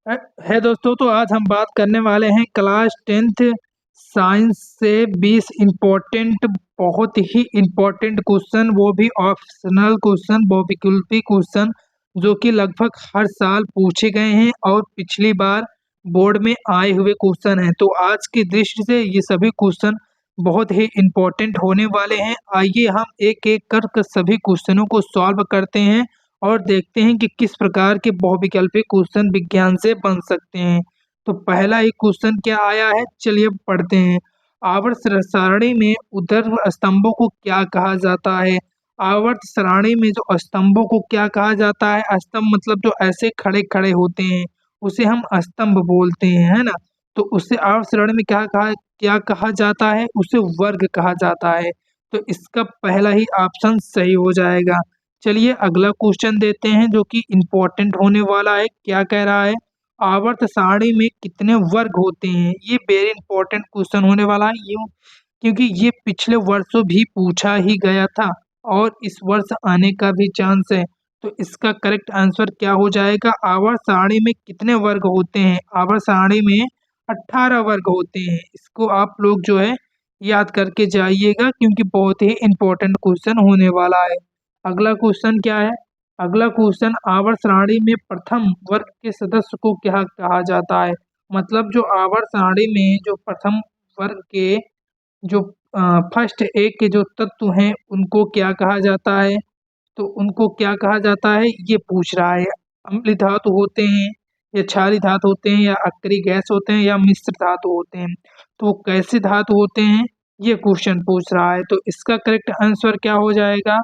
है दोस्तों, तो आज हम बात करने वाले हैं क्लास 10th साइंस से 20 इम्पोर्टेंट, बहुत ही इम्पोर्टेंट क्वेश्चन, वो भी ऑप्शनल क्वेश्चन, बहुविकल्पी क्वेश्चन, जो कि लगभग हर साल पूछे गए हैं और पिछली बार बोर्ड में आए हुए क्वेश्चन हैं। तो आज की दृष्टि से ये सभी क्वेश्चन बहुत ही इम्पोर्टेंट होने वाले हैं। आइए हम एक एक कर सभी क्वेश्चनों को सॉल्व करते हैं और देखते हैं कि किस प्रकार के बहुविकल्पी क्वेश्चन विज्ञान से बन सकते हैं। तो पहला ही क्वेश्चन क्या आया है, चलिए पढ़ते हैं। आवर्त सारणी में ऊर्ध्वाधर स्तंभों को क्या कहा जाता है? आवर्त सारणी में जो स्तंभों को क्या कहा जाता है? स्तंभ मतलब जो ऐसे खड़े खड़े होते हैं उसे हम स्तंभ बोलते हैं, है ना। तो उससे आवर्त सारणी में क्या कहा जाता है? उसे वर्ग कहा जाता है। तो इसका पहला ही ऑप्शन सही हो जाएगा। चलिए अगला क्वेश्चन देते हैं जो कि इम्पोर्टेंट होने वाला है। क्या कह रहा है? आवर्त सारणी में कितने वर्ग होते हैं? ये वेरी इंपॉर्टेंट क्वेश्चन होने वाला है, यूं क्योंकि ये पिछले वर्षों भी पूछा ही गया था और इस वर्ष आने का भी चांस है। तो इसका करेक्ट आंसर क्या हो जाएगा? आवर्त सारणी में कितने वर्ग होते हैं? आवर्त सारणी में 18 वर्ग होते हैं। इसको आप लोग जो है याद करके जाइएगा, क्योंकि बहुत ही इंपॉर्टेंट क्वेश्चन होने वाला है। अगला क्वेश्चन क्या है? अगला क्वेश्चन, आवर्त सारणी में प्रथम वर्ग के सदस्य को क्या कहा जाता है? मतलब जो आवर्त सारणी में जो प्रथम वर्ग के जो फर्स्ट एक के जो तत्व हैं उनको क्या कहा जाता है? तो उनको क्या कहा जाता है ये पूछ रहा है। अम्लीय धातु होते हैं या क्षारीय धातु होते हैं या अक्रिय गैस होते हैं या मिश्र धातु होते हैं? तो वो कैसे धातु होते हैं ये क्वेश्चन पूछ रहा है। तो इसका करेक्ट आंसर क्या हो जाएगा?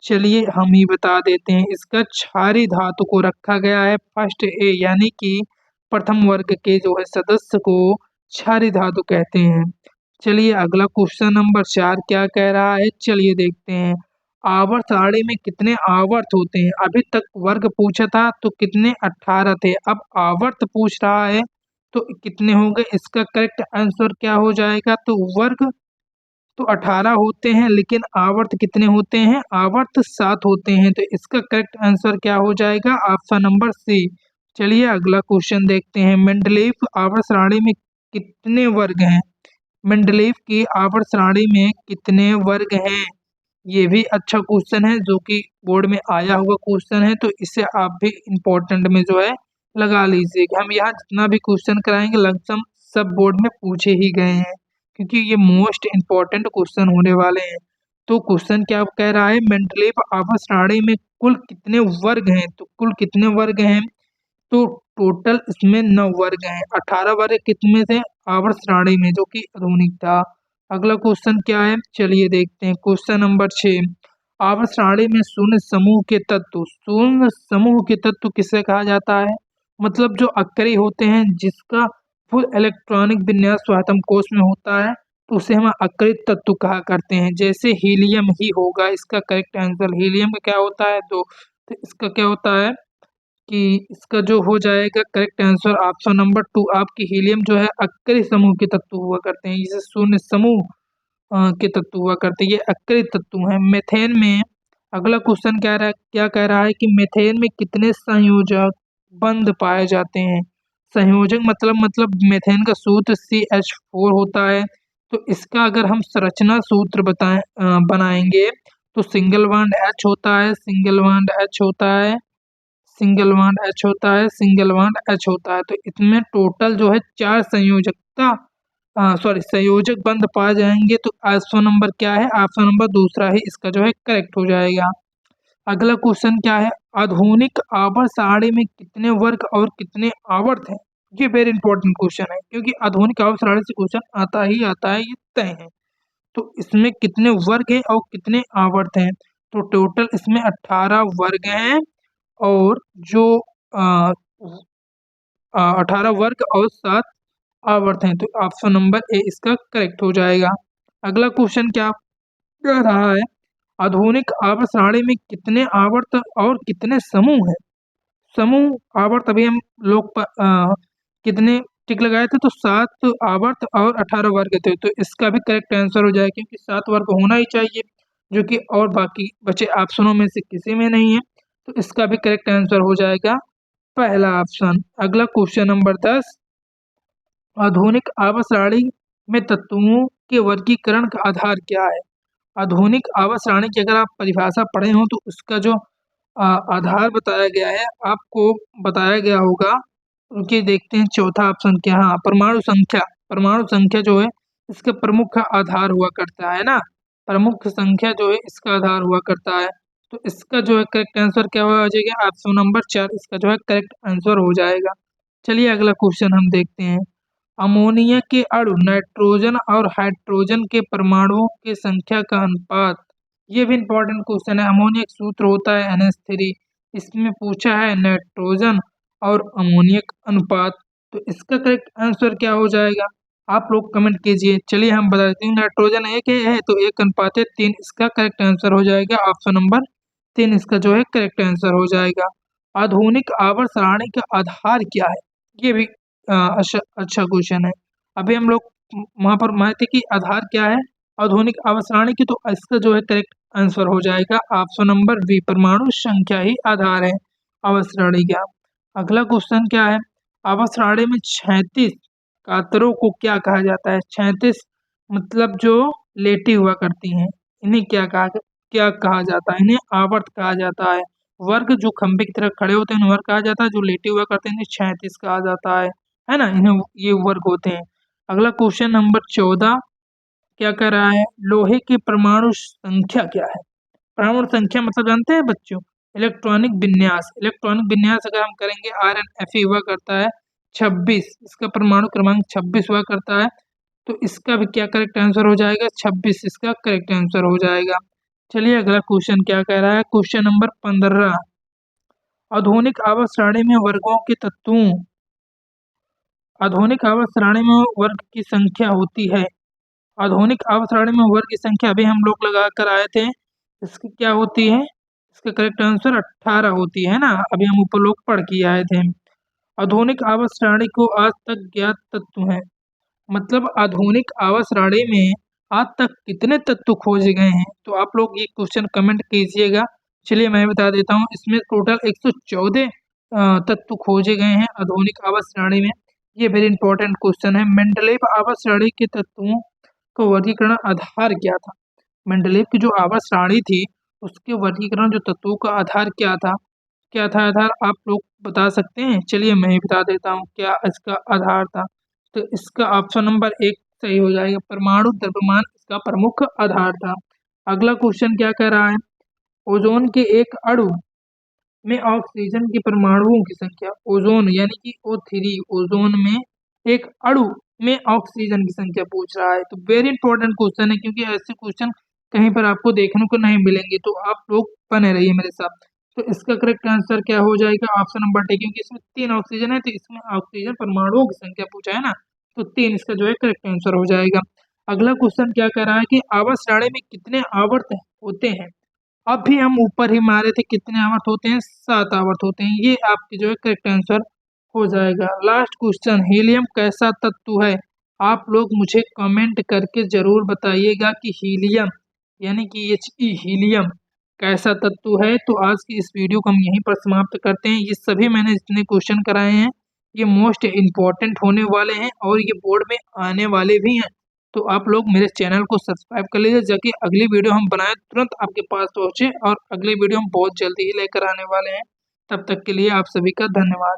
चलिए हम ही बता देते हैं। इसका क्षारीय धातु को रखा गया है फर्स्ट ए, यानी कि प्रथम वर्ग के जो है सदस्य को क्षारीय धातु कहते हैं। चलिए अगला क्वेश्चन नंबर 4 क्या कह रहा है, चलिए देखते हैं। आवर्त सारणी में कितने आवर्त होते हैं? अभी तक वर्ग पूछा था तो कितने? 18 थे। अब आवर्त पूछ रहा है तो कितने होंगे? इसका करेक्ट आंसर क्या हो जाएगा? तो वर्ग तो 18 होते हैं, लेकिन आवर्त कितने होते हैं? आवर्त 7 होते हैं। तो इसका करेक्ट आंसर क्या हो जाएगा? Option number C. चलिए अगला क्वेश्चन देखते हैं। मेंडलीव आवर्त सारणी में कितने वर्ग हैं? मेंडलीव की आवर्त सारणी में कितने वर्ग हैं? ये भी अच्छा क्वेश्चन है, जो कि बोर्ड में आया हुआ क्वेश्चन है। तो इसे आप भी इम्पोर्टेंट में जो है लगा लीजिएगा। हम यहाँ जितना भी क्वेश्चन कराएंगे लमसम सब बोर्ड में पूछे ही गए हैं, क्योंकि ये मोस्ट इम्पोर्टेंट क्वेश्चन होने वाले हैं। तो क्वेश्चन क्या कह रहा है? मेंडलीव आवर्त सारणी में कुल कितने वर्ग हैं? तो कुल कितने वर्ग हैं? तो टोटल इसमें 9 वर्ग हैं। 18 वर्ग कितने थे? आवर्त सारणी में, जो कि आधुनिक था। अगला क्वेश्चन क्या है, चलिए देखते हैं। क्वेश्चन नंबर 6, आवर्त सारणी में शून्य समूह के तत्व, शून्य समूह के तत्व किसे कहा जाता है? मतलब जो अक्रिय होते हैं, जिसका फुल इलेक्ट्रॉनिक विन्यास स्वातम कोश में होता है, तो उसे हम अक्रिय तत्व कहा करते हैं। जैसे हीलियम ही होगा इसका करेक्ट आंसर। हीलियम का क्या होता है? तो इसका क्या होता है कि इसका जो हो जाएगा करेक्ट आंसर ऑप्शन नंबर 2, आपकी हीलियम जो है अक्रिय समूह के तत्व हुआ करते हैं। इसे शून्य समूह के तत्व हुआ करते हैं, ये अक्रिय तत्व हैं। मेथेन में अगला क्वेश्चन क्या कह रहा है कि मेथेन में कितने संयोजक बंध पाए जाते हैं? संयोजक मतलब मेथेन का सूत्र CH4 होता है। तो इसका अगर हम संरचना सूत्र बनाएंगे तो सिंगल बॉन्ड H होता है, सिंगल बॉन्ड H होता है, सिंगल बॉन्ड H होता है, सिंगल बॉन्ड H होता है। तो इसमें टोटल जो है 4 संयोजक बंध पाए जाएंगे। तो ऑप्शन नंबर क्या है? ऑप्शन नंबर दूसरा ही इसका जो है करेक्ट हो जाएगा। अगला क्वेश्चन क्या है? आधुनिक आवर्त सारणी में कितने वर्ग और कितने आवर्त हैं? ये वेरी इंपॉर्टेंट क्वेश्चन है, क्योंकि आधुनिक आवर्त सारणी से क्वेश्चन आता ही आता है, ये तय है। तो इसमें कितने वर्ग हैं और कितने आवर्त हैं? तो टोटल इसमें 18 वर्ग हैं और जो 18 वर्ग और 7 आवर्त हैं। तो ऑप्शन नंबर ए इसका करेक्ट हो जाएगा। अगला क्वेश्चन क्या कह रहा है? आधुनिक आवर्त सारणी में कितने आवर्त और कितने समूह हैं? समूह आवर्त अभी हम लोग कितने टिक लगाए थे? तो 7 आवर्त और 18 वर्ग थे। तो इसका भी करेक्ट आंसर हो जाएगा, क्योंकि 7 वर्ग होना ही चाहिए, जो कि और बाकी बचे ऑप्शनों में से किसी में नहीं है। तो इसका भी करेक्ट आंसर हो जाएगा पहला ऑप्शन। अगला क्वेश्चन नंबर 10, आधुनिक आवास प्रणाली में तत्वों के वर्गीकरण का आधार क्या है? आधुनिक आवास प्रणाली की अगर आप परिभाषा पढ़े हो तो उसका जो आधार बताया गया है आपको बताया गया होगा। उनके देखते हैं चौथा ऑप्शन क्या है। हाँ, परमाणु संख्या। परमाणु संख्या जो है इसका प्रमुख आधार हुआ करता है ना, प्रमुख संख्या जो है इसका आधार हुआ करता है। तो इसका जो है करेक्ट आंसर क्या हो जाएगा? ऑप्शन नंबर 4 इसका जो है करेक्ट आंसर हो जाएगा। चलिए अगला क्वेश्चन हम देखते हैं। अमोनिया के अणु नाइट्रोजन और हाइड्रोजन के परमाणुओं की संख्या का अनुपात। ये भी इंपॉर्टेंट क्वेश्चन है। अमोनिया एक सूत्र होता है NH3, इसमें पूछा है नाइट्रोजन और अमोनिया का अनुपात। तो इसका करेक्ट आंसर क्या हो जाएगा? आप लोग कमेंट कीजिए। चलिए हम बता देते हैं, नाइट्रोजन एक है तो 1:3 इसका करेक्ट आंसर हो जाएगा। ऑप्शन नंबर 3 इसका जो है करेक्ट आंसर हो जाएगा। आधुनिक आवर्त सारणी का आधार क्या है? ये भी अच्छा क्वेश्चन है। अभी हम लोग वहाँ पर मानते कि आधार क्या है आधुनिक आवर्त सारणी की, तो इसका जो है करेक्ट आंसर हो जाएगा ऑप्शन नंबर बी, परमाणु संख्या ही आधार है आवर्त सारणी का। अगला क्वेश्चन क्या है? आवर्त सारणी में 36 कातरों को क्या कहा जाता है? 36 मतलब जो लेटी हुआ करती हैं, इन्हें क्या कहा जाता है? इन्हें आवर्त कहा जाता है। वर्ग जो खंबे की तरह खड़े होते हैं इन्हें वर्ग कहा जाता है, जो लेटे हुआ करते हैं इन्हें 36 कहा जाता है ना, इन्हें ये वर्ग होते हैं। अगला क्वेश्चन नंबर 14 क्या कर रहा है? लोहे की परमाणु संख्या क्या है? परमाणु संख्या मतलब जानते हैं बच्चों? इलेक्ट्रॉनिक विन्यास। इलेक्ट्रॉनिक विन्यास अगर हम करेंगे RnFe हुआ करता है 26, इसका परमाणु क्रमांक 26 हुआ करता है। तो इसका भी क्या करेक्ट आंसर हो जाएगा? 26 इसका करेक्ट आंसर हो जाएगा। चलिए अगला क्वेश्चन क्या कह रहा है? क्वेश्चन नंबर 15, आधुनिक आवर्त सारणी में वर्गों के तत्वों। आधुनिक आवर्त सारणी में वर्ग की संख्या होती है। आधुनिक आवर्त सारणी में वर्ग की संख्या अभी हम लोग लगा कर आए थे, इसकी क्या होती है? इसका करेक्ट आंसर 18 होती है ना, अभी हम ऊपर लोग पढ़ के आए थे। आधुनिक आवर्त सारणी को आज तक ज्ञात तत्व है, मतलब आधुनिक आवर्त सारणी में आज तक कितने तत्व खोजे गए हैं? तो आप लोग ये क्वेश्चन कमेंट कीजिएगा। चलिए मैं बता देता हूँ, इसमें टोटल 114 तत्व खोजे गए हैं आधुनिक आवर्त सारणी में। ये वेरी इंपॉर्टेंट क्वेश्चन है। मेंडलीव आवर्त सारणी के तत्वों का वर्गीकरण आधार क्या था? मेंडलीव की जो आवर्त सारणी थी उसके वर्गीकरण जो तत्वों का आधार क्या था? क्या था आधार? आप लोग बता सकते हैं? चलिए मैं ही बता देता हूँ क्या इसका आधार था। तो इसका ऑप्शन नंबर 1 सही हो जाएगा, परमाणु द्रव्यमान इसका प्रमुख आधार था। अगला क्वेश्चन क्या कह रहा है? ओजोन के एक अणु में ऑक्सीजन के परमाणुओं की संख्या। ओजोन यानी कि O3, ओजोन में एक अणु में ऑक्सीजन की संख्या पूछ रहा है। तो वेरी इंपॉर्टेंट क्वेश्चन है, क्योंकि ऐसे क्वेश्चन कहीं पर आपको देखने को नहीं मिलेंगे, तो आप लोग बने रहिए मेरे साथ। तो इसका करेक्ट आंसर क्या हो जाएगा? ऑप्शन नंबर डी, क्योंकि इसमें 3 ऑक्सीजन है तो इसमें ऑक्सीजन परमाणुओं की संख्या पूछा है ना, तो 3 इसका जो है करेक्ट आंसर हो जाएगा। अगला क्वेश्चन क्या कह रहा है कि आवर्त सारणी में कितने आवर्त होते हैं? अभी हम ऊपर ही मारे थे, कितने आवर्त होते हैं? 7 आवर्त होते हैं। ये आपके जो है करेक्ट आंसर हो जाएगा। लास्ट क्वेश्चन, हीलियम कैसा तत्व है? आप लोग मुझे कमेंट करके जरूर बताइएगा कि हीलियम यानी कि He हीलियम कैसा तत्व है। तो आज की इस वीडियो को हम यहीं पर समाप्त करते हैं। ये सभी मैंने जितने क्वेश्चन कराए हैं ये मोस्ट इम्पॉर्टेंट होने वाले हैं और ये बोर्ड में आने वाले भी हैं। तो आप लोग मेरे चैनल को सब्सक्राइब कर लीजिए, ताकि अगली वीडियो हम बनाए तुरंत आपके पास पहुंचे, और अगली वीडियो हम बहुत जल्दी ही लेकर आने वाले हैं। तब तक के लिए आप सभी का धन्यवाद।